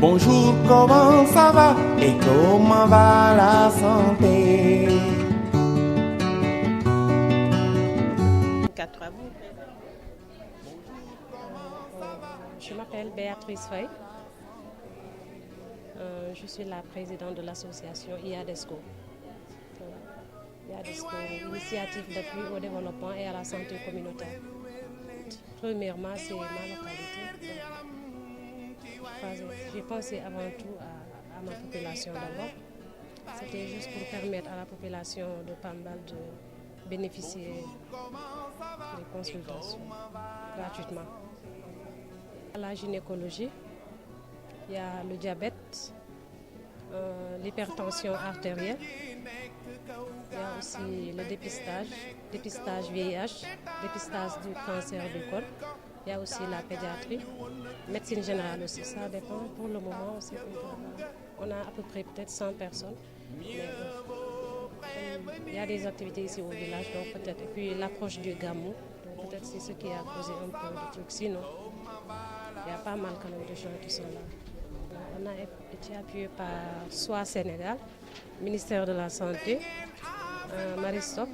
Bonjour, comment ça va et comment va la santé? Je m'appelle Béatrice Faye. Je suis la présidente de l'association IADESCO. IADESCO, initiative d'appui au développement et à la santé communautaire. Premièrement, c'est ma localité. J'ai pensé avant tout à ma population d'abord. C'était juste pour permettre à la population de Pambal de bénéficier des consultations gratuitement. La gynécologie, il y a le diabète, l'hypertension artérielle, il y a aussi le dépistage VIH, dépistage du cancer du col, il y a aussi la pédiatrie, médecine générale aussi, ça dépend. Pour le moment, on a à peu près peut-être 100 personnes. Mais, il y a des activités ici au village, donc peut-être, et puis l'approche du gamou, donc peut-être c'est ce qui a causé un peu de trucs. Sinon, il y a pas mal quand même de gens qui sont là. On a été appuyé par SOA Sénégal, ministère de la Santé, Maristop,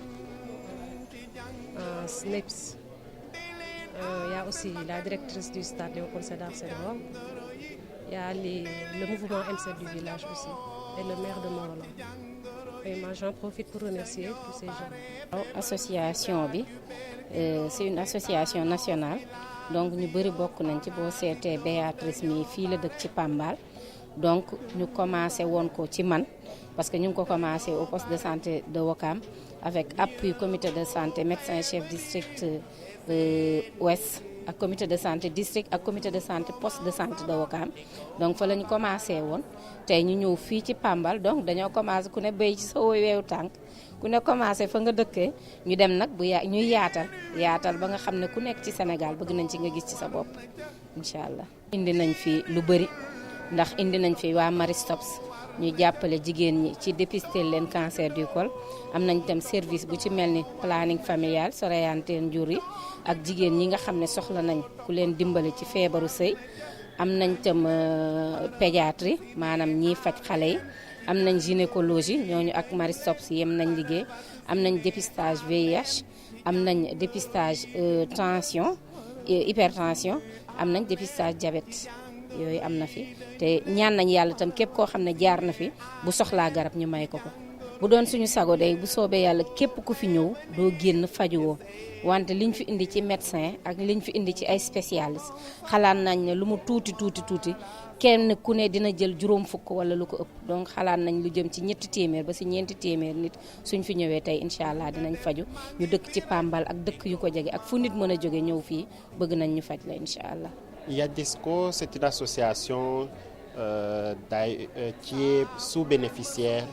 SNEPS. Il y a aussi la directrice du stade Léopold Sédar Senghor. Il y a le mouvement MC du village aussi et le maire de Morolan. Et moi j'en profite pour remercier tous ces gens. Association bi c'est une association nationale donc ñu bëri bokk nañ ci boo seetee Béatrice mi fii la dëkk ci Pambal donc ñu commencé woon ko ci man parce que ñu ngi ko commencé au poste de santé de Ouakam avec appui comité de santé médecin chef district ouest ak comité de santé district ak comité de santé poste de santé de Ouakam donc fa la ñu commencé woon tey ñu ñëw fii ci Pambal donc dañoo commencé ku ne béy ci sa weewu tànk ku ne commencé fa nga dëkkee ñu dem nag ñuy yaatal ba nga xam ne ku nekk ci Sénégal bëgg nañ ci nga gis ci sa bopp incha allah. indi nañ fi lu bëri ndax indi nañ fi waa Maristops ñu jàppale jigéen ñi ci dépister leen cancer du col am nañ tam service bu ci mel ni planning familial s'orienter njur yi ak jigéen ñi nga xam ne soxla nañ ku leen dimbale ci feebaru sëy am nañ tam pédiatrie maanaam ñiy faj xale yi am nañ gynécologie ñooñu ak Maristops yem nañ liggéey am nañ dépistage VIH am nañ dépistage tension hypertension am nañ dépistage diabète yooyu am na fi te ñaan nañ yàlla itam képp koo xam ne jaar na fi bu soxlaa garab ñu may ko ko bu doon suñu sago day bu soobee yàlla képp ku fi ñëw doo génn fajuwoo wante liñ fi indi ci médecin ak liñ fi indi ci ay spécialiste xalaat nañ ne lu mu tuuti kenn ku ne dina jël juróom fukk wala lu ko ëpp donc xalaat nañ lu jëm ci 3 téeméer ba si 4 téeméer nit suñ fi ñëwee tey incha allah dinañ faju ñu dëkk ci Pambal ak dëkk yu ko jege ak fu nit mën a jóge ñëw fii bëgg nañ ñu faj la incha allah. IADESCO, c'est une association qui est sous-bénéficiaire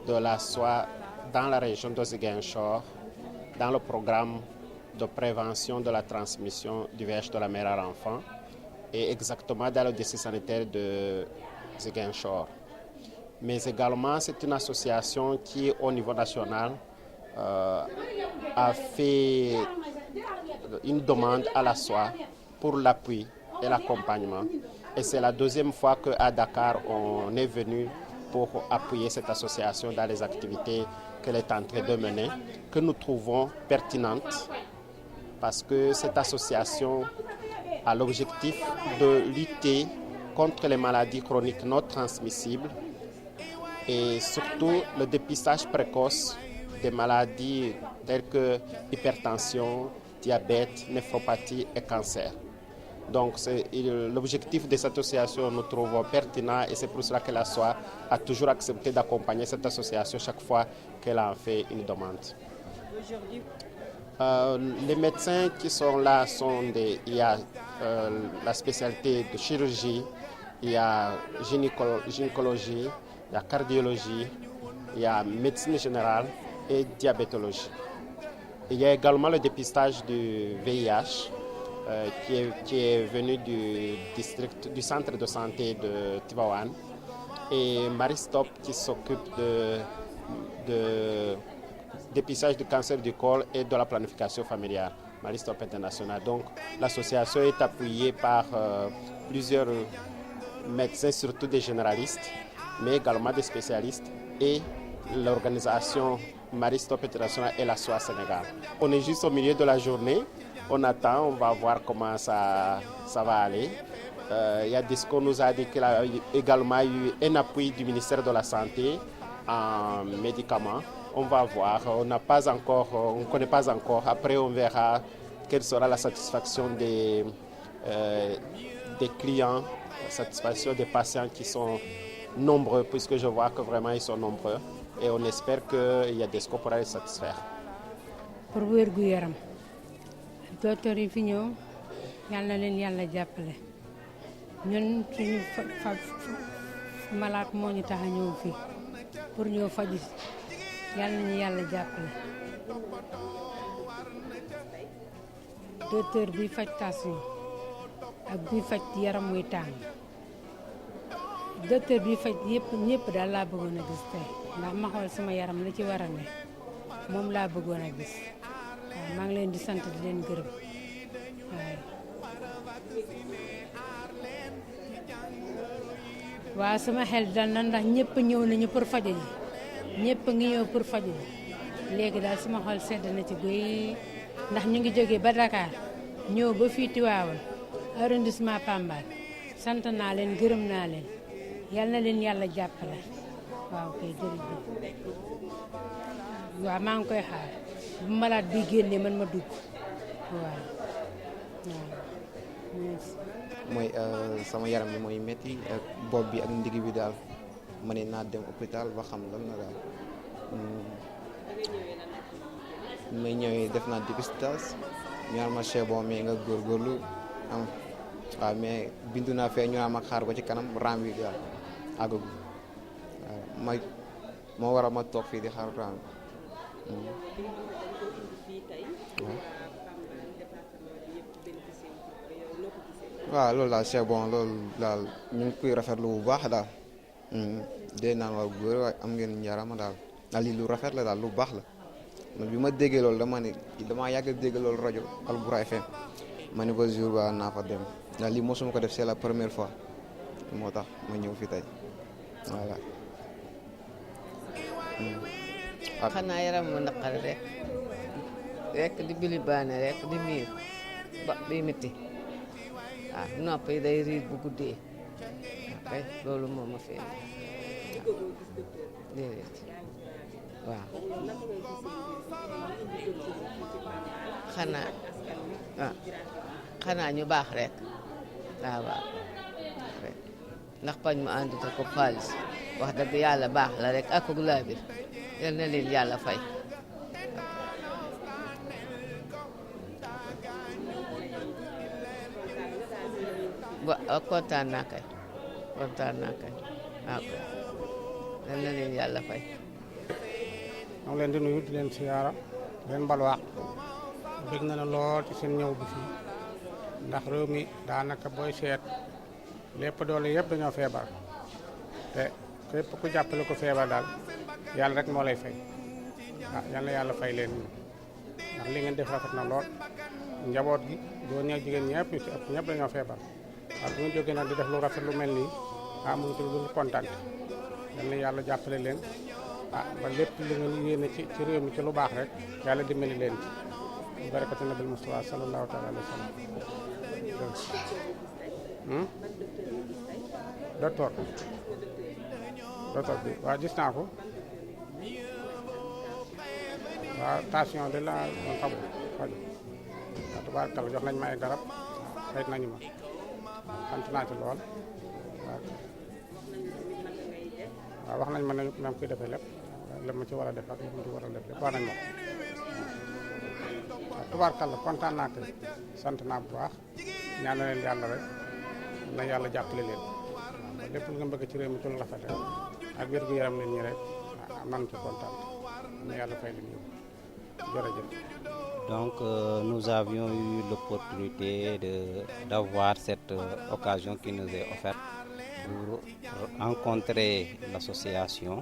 de la SOA dans la région de Ziguinchor, dans le programme de prévention de la transmission du VIH de la mère à l'enfant et exactement dans le district sanitaire de Ziguinchor. Mais également, c'est une association qui, au niveau national, a fait une demande à la SOA pour l'appui et l'accompagnement. Et c'est la deuxième fois qu'à Dakar, on est venu pour appuyer cette association dans les activités qu'elle est en train de mener, que nous trouvons pertinentes, parce que cette association a l'objectif de lutter contre les maladies chroniques non transmissibles et surtout le dépistage précoce des maladies telles que hypertension, diabète, néphropathie et cancer. Donc l'objectif de cette association nous trouvons pertinent et c'est pour cela que la SOA a toujours accepté d'accompagner cette association chaque fois qu'elle en fait une demande. Les médecins qui sont là il y a la spécialité de chirurgie, il y a gynécologie, il y a cardiologie, il y a médecine générale et diabétologie. Il y a également le dépistage du VIH qui est venu du centre de santé de Tivaouane et Maristop qui s'occupe de dépistage du cancer du col et de la planification familiale, Maristop International. Donc l'association est appuyée par plusieurs médecins, surtout des généralistes, mais également des spécialistes et l'organisation Marie Stopes International et la SOA Sénégal. On est juste au milieu de la journée, on attend, on va voir comment ça va aller. Yadisco nous a dit qu'il a également eu un appui du ministère de la Santé en médicaments. On va voir, on ne connaît pas encore. Après, on verra quelle sera la satisfaction des clients, la satisfaction des patients qui sont nombreux, puisque je vois que vraiment ils sont nombreux. Et on espère que Yadisco pourra les satisfaire. Pour wérgu yaram docteur yi fi ñëw yal na leen yàlla jàppale ñun suñu malaat moo ñu tax a ñëw fii pour ñëw faju yal nañu yàlla jàppale docteur bi faj tension ak bi faj yaram muy tàng docteur bi faj yëpp ñëpp daal laa bëggoon a gis tey ndax ma xool sama yaram la ci war a ne moom laa bëggoon a gis waaw maa ngi leen di sant di leen gërëm waaw sama xel dal na ndax ñëpp ñëw nañu pour faju ji ñëpp ngi ñëw pour faju ji léegi daal sama xol sedd na ci guy ndax ñu ngi jógee ba Dakar ñëw ba fii Tivaouane arrondissement Pambal sant naa leen gërëm naa leen yal na leen yàlla jàppale waaw kay jërëjëf waaw maa ngi koy xaar bu malade bi génnee man ma dugg waaw mooy sama yaram bi mooy métti ak bopp bi ak ndigg bi daal ma ne naa dem hôpital ba xam lan la daal may ñëwee def naa dépistage ñaar ma c'est bon mais nga góorgóorlu am waaw mais bindu naa fee ñu naan ma xaar ko ci kanam ram bi daal àggagu waaw moo waral ma toog fii di xaar ram waaw loolu daal c'est bon loolu daal ñu ngi koy rafetlu bu baax daal dee naan waa góor waaye am ngeen njaarama daal lii lu rafet la daal lu baax la man bi ma déggee loolu damaa yàgg a dégg loolu rajo Alboura FM ma ne ba jour ba naa fa dem ndax lii mosuma ko def c'est la première fois moo tax ma ñëw fi tey voilà. xanaa yaram mu naqari rek di bili baane rek di miir ba di métti waaw nopp yi day riir bu guddee kay loolu moo ma fee déedéet waaw xanaa ñu baax rek waaw ndax pañ mu ànd te ko xaalis wax dëgg yàlla baax la rek ak ak laabir yal na leen yàlla fay ba kontaan naa kay waaw kay yal na leen yàlla fay. maa ngi leen di nuyu di leen siyaara di leen balwaax bëgg na ne lool ci seen ñëw bi fii ndax réew mi daanaka booy seet lépp doole yëpp dañoo feebar te képp ku jàppale ko feebar daal yàlla rek moo lay fay yal na yàlla fay leen ndax li ngeen def rafet na lool njaboot gi góor ñi ak jigéen ñëpp ñu ci ëpp ñëpp dañoo feebar waaw bu ngeen jógee nag di def lu rafet lu mel nii mu ngi ci lu kontaan yal na yàlla jàppale leen ba lépp li ngeen yéene ci réew mi ci lu baax rek yàlla dimbali leen ci barakatu nabil Mustafa sallallahu taala alayhi wa sallam docteur bi waaw gis naa ko waaw tension de la doon xamu faju waaw tubaarkalla jox nañ ma ay garab fay nañu ma sant naa ci lool waaw wax nañ ma ne nam koy defee lépp ma ci war a def ak li ma ci war a def lépp wax nañ ma ko waaw tubaarkalla kontaan naa ko sant naa bu baax ñaan na leen yàlla rek na yàlla jàppale leen waaw lépp lu nga bëgg ci réew mi ci lu rafet rek ak wér-gu-yaram leen ñi rek waaw nan ci kontaan na yàlla fay leen yow jërëjëf. Donc nous avions eu l'opportunité d'avoir cette occasion qui nous est offerte pour rencontrer l'association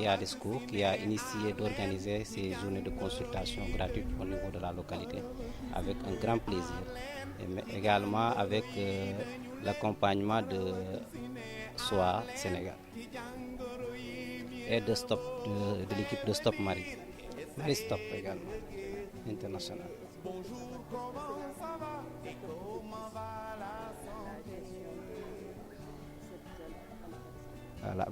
Yadisco qui a initié d'organiser ces journées de consultation gratuites au niveau de la localité avec un grand plaisir, mais également avec l'accompagnement soit Sénégal. Et de stop de l'équipe de Stop Marie. Marie Stop également, international.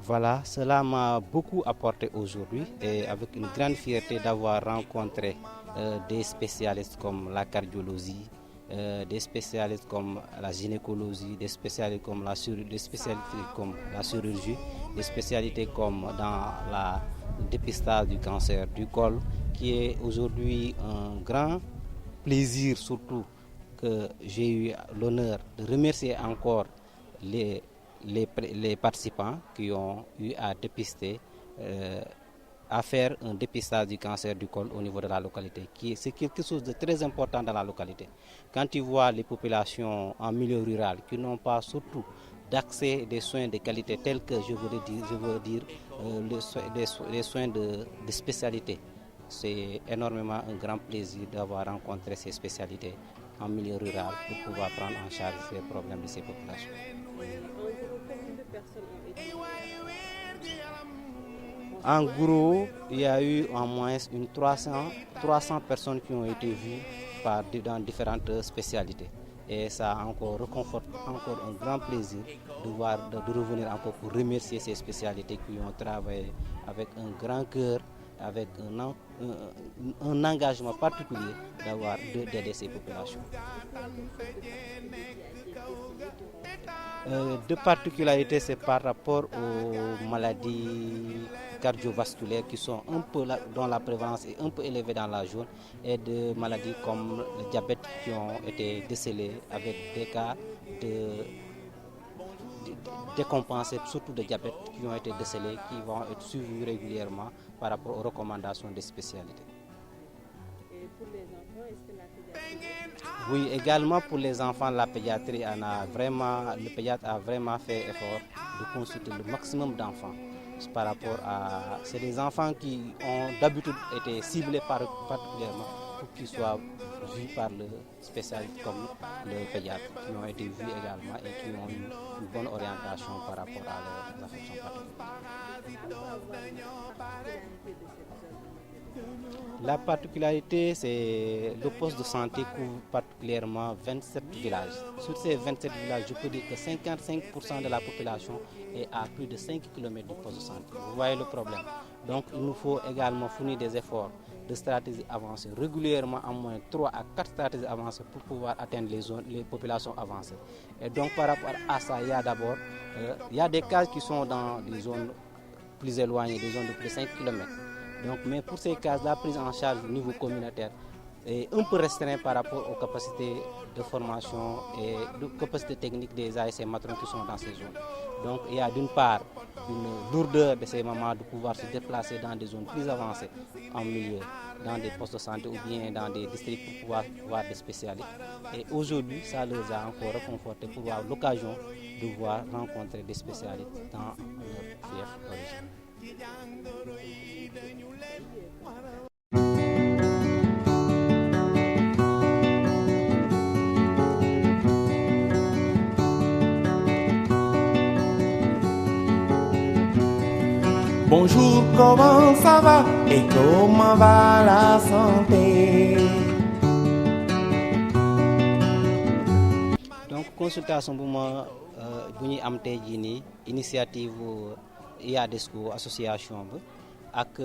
Voilà, cela m'a beaucoup apporté aujourd'hui et avec une grande fierté d'avoir rencontré des spécialistes comme la cardiologie, des spécialistes comme la gynécologie, des spécialités comme la chirurgie, des spécialités comme dans le dépistage du cancer du col, qui est aujourd'hui un grand plaisir, surtout que j'ai eu l'honneur de remercier encore les participants qui ont eu à dépister, à faire un dépistage du cancer du col au niveau de la localité, c'est quelque chose de très important dans la localité. Quand tu vois les populations en milieu rural qui n'ont pas surtout d'accès des soins de qualité tels que je veux dire les soins de spécialité, c'est énormément un grand plaisir d'avoir rencontré ces spécialités en milieu rural pour pouvoir prendre en charge ces problèmes de ces populations. En gros, il y a eu en moins une 300 personnes qui ont été vues dans différentes spécialités. Et ça encore reconforte encore un grand plaisir de revenir encore pour remercier ces spécialités qui ont travaillé avec un grand cœur, avec un engagement particulier d'aider ces populations. De particularité, c'est par rapport aux maladies cardiovasculaires qui sont un peu dont la prévalence est un peu élevée dans la zone, et de maladies comme le diabète qui ont été décelés avec des cas décompensés, surtout de diabète qui ont été décelés, qui vont être suivis régulièrement par rapport aux recommandations des spécialités. Et pour les enfants, est-ce que la pédiatrie... Oui, également pour les enfants, la pédiatrie le pédiatre a vraiment fait effort de consulter le maximum d'enfants. Par rapport à... C'est des enfants qui ont d'habitude été ciblés particulièrement pour qu'ils soient vus par le spécialiste comme le pédiatre, qui ont été vus également et qui ont eu une bonne orientation par rapport à leurs affections particulières. La particularité, c'est le poste de santé couvre particulièrement 27 villages. Sur ces 27 villages, je peux dire que 55% de la population est à plus de 5 km du poste de santé. Vous voyez le problème. Donc il nous faut également fournir des efforts de stratégies avancées, régulièrement en moins 3 à 4 stratégies avancées pour pouvoir atteindre les populations avancées. Et donc par rapport à ça, il y a d'abord des cas qui sont dans des zones plus éloignées, des zones de plus de 5 km. Donc, mais pour ces cas, la prise en charge au niveau communautaire est un peu restreinte par rapport aux capacités de formation et de capacités techniques des ASC matrons qui sont dans ces zones. Donc il y a d'une part une lourdeur de ces mamans de pouvoir se déplacer dans des zones plus avancées en milieu, dans des postes de santé ou bien dans des districts pour pouvoir voir des spécialistes. Et aujourd'hui, ça leur a encore réconforté pour avoir l'occasion de pouvoir rencontrer des spécialistes dans leur fief d'origine. Bonjour, comment ça va et comment va la santé? Donc consultation bu ñuy am tey jii nii initiative IADESCO association bi ak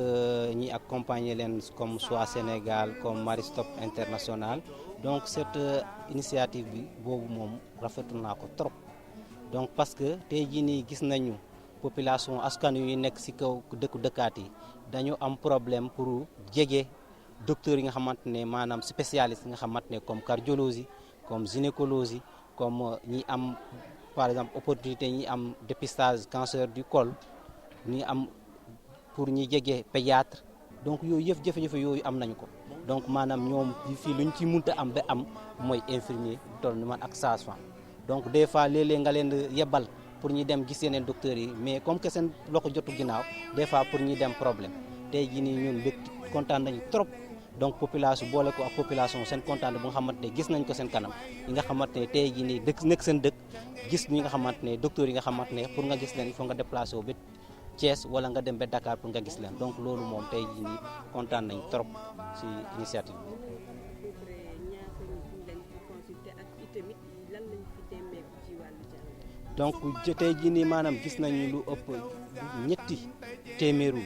ñi accompagner leen comme soit Sénégal comme Marie Stop International. Donc cette initiative bi boobu moom rafetlu naa ko trop donc parce que tey jii nii gis nañu population askan yu nekk ci kaw dëkkaat yi dañu am problème pour jege docteurs yi nga xamante ne maanaam spécialistes yi nga xamante ne comme cardiologie comme gynécologie comme ñi am par exemple opportunité ñi am dépistage cancer du col ñi am pour ñi jege pédiatre donc yooyu yëf jafe-jafe yooyu am nañu ko donc maanaam ñoom fii luñ ci mënta am ba am mooy infirmier toll ni man ak sage-femme donc des fois léeg-léeg nga leen di yebal pour ñi dem gis yeneen docteurs yi mais comme que seen loxo jotu ginnaaw des fois pour ñi dem problème tey jii nii ñun bëgg kontaan nañu trop donc population boole ko ak population seen kontaan bu nga xamante ne gis nañ ko seen kanam yi nga xamante ne tey jii nii dëkk nekk seen dëkk gis ñi nga xamante ne docteurs yi nga xamante ne pour nga gis leen il faut nga déplacé wu ba Thiès wala nga dem ba Dakar pour nga gis leen donc loolu moom tey jii nii kontaan nañ trop ci initiative bi. donc tey jii nii maanaam gis nañu lu ëpp ñetti téeméeru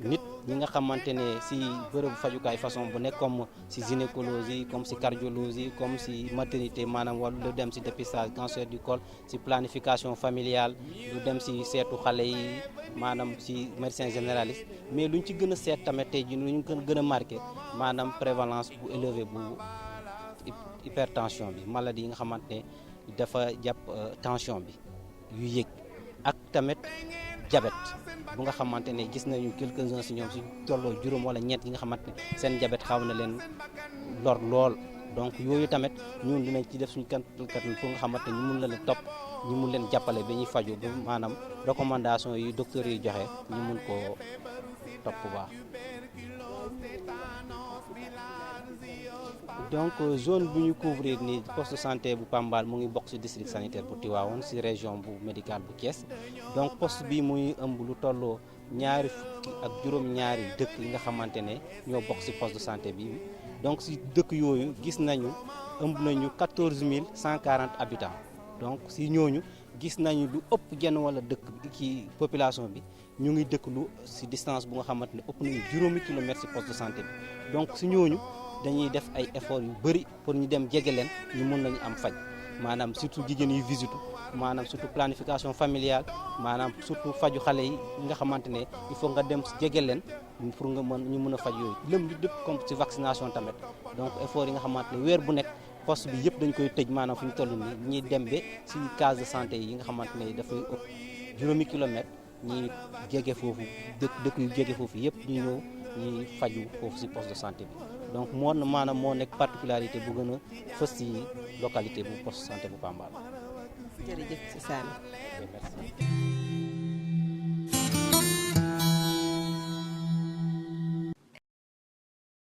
nit ñi nga xamante ne ci bërëbu fajukaay façon bu nekk comme ci gynécologie comme ci cardiologie comme ci maternité maanaam wala lu dem ci dépistage cancer du col ci planification familiale lu dem ci seetu xale yi maanaam ci médecin généraliste mais luñ ci gën a seet tamit tey jii lu ñu gën a marqué maanaam prévalence bu élevé bu hypertension bi maladie yi nga xamante ne dafa jàpp tension bi yu yëg ak tamit diabète bu nga xamante ne gis nañu quelques-uns ci ñoom ci tolloo juróom wala ñeent yi nga xamante ne seen diabète xaw na leen lor lool donc yooyu tamit ñun dinañ ci def suñu kattan pour nga xamante ne ñu mun leen topp ñu mun leen jàppale ba ñuy faju ba maanaam recommandation yi docteur yi joxe ñu mun koo topp bu baax. donc zone bu ñu couvrir ni poste de santé bu Pambal mu ngi bokk ci district sanitaire bu Tivaouane ci région bu médicale bu Thiès donc poste bi muy ëmb lu tolloo ñaari fukki ak juróom-ñaari dëkk yi nga xamante ne ñoo bokk ci poste de santé bi donc ci dëkk yooyu gis nañu ëmb nañu 14 140 habitants donc ci ñooñu gis nañu lu ëpp genn wala dëkk ci population bi ñu ngi dëkk lu ci distance bu nga xamante ne ëpp nañu juróomi kilomètres ci poste de santé bi donc ci ñooñu dañuy def ay efforts yu bëri pour ñu dem jege leen ñu mën nañu am faj maanaam surtout jigéen yi visite maanaam surtout planification familiale maanaam surtout faju xale yi nga xamante ne il faut nga dem jege leen pour nga ñu mën a faj yooyu lëm li dëpp comme ci vaccination tamit donc effort yi nga xamante ne weer bu nekk poste bi yëpp dañ koy tëj maanaam fu ñu toll nii ñuy dem ba ci case de santé yi nga xamante ne dafay ëpp juróomi kilomètres ñi jege foofu dëkk yu jege foofu yëpp ñu ñëw ñuy faju foofu ci poste de santé bi donc maanaam moo nekk particularité bu gën a fës ci localité bu poste santé bu Pambal. jërëjëf ci Sane. Merci.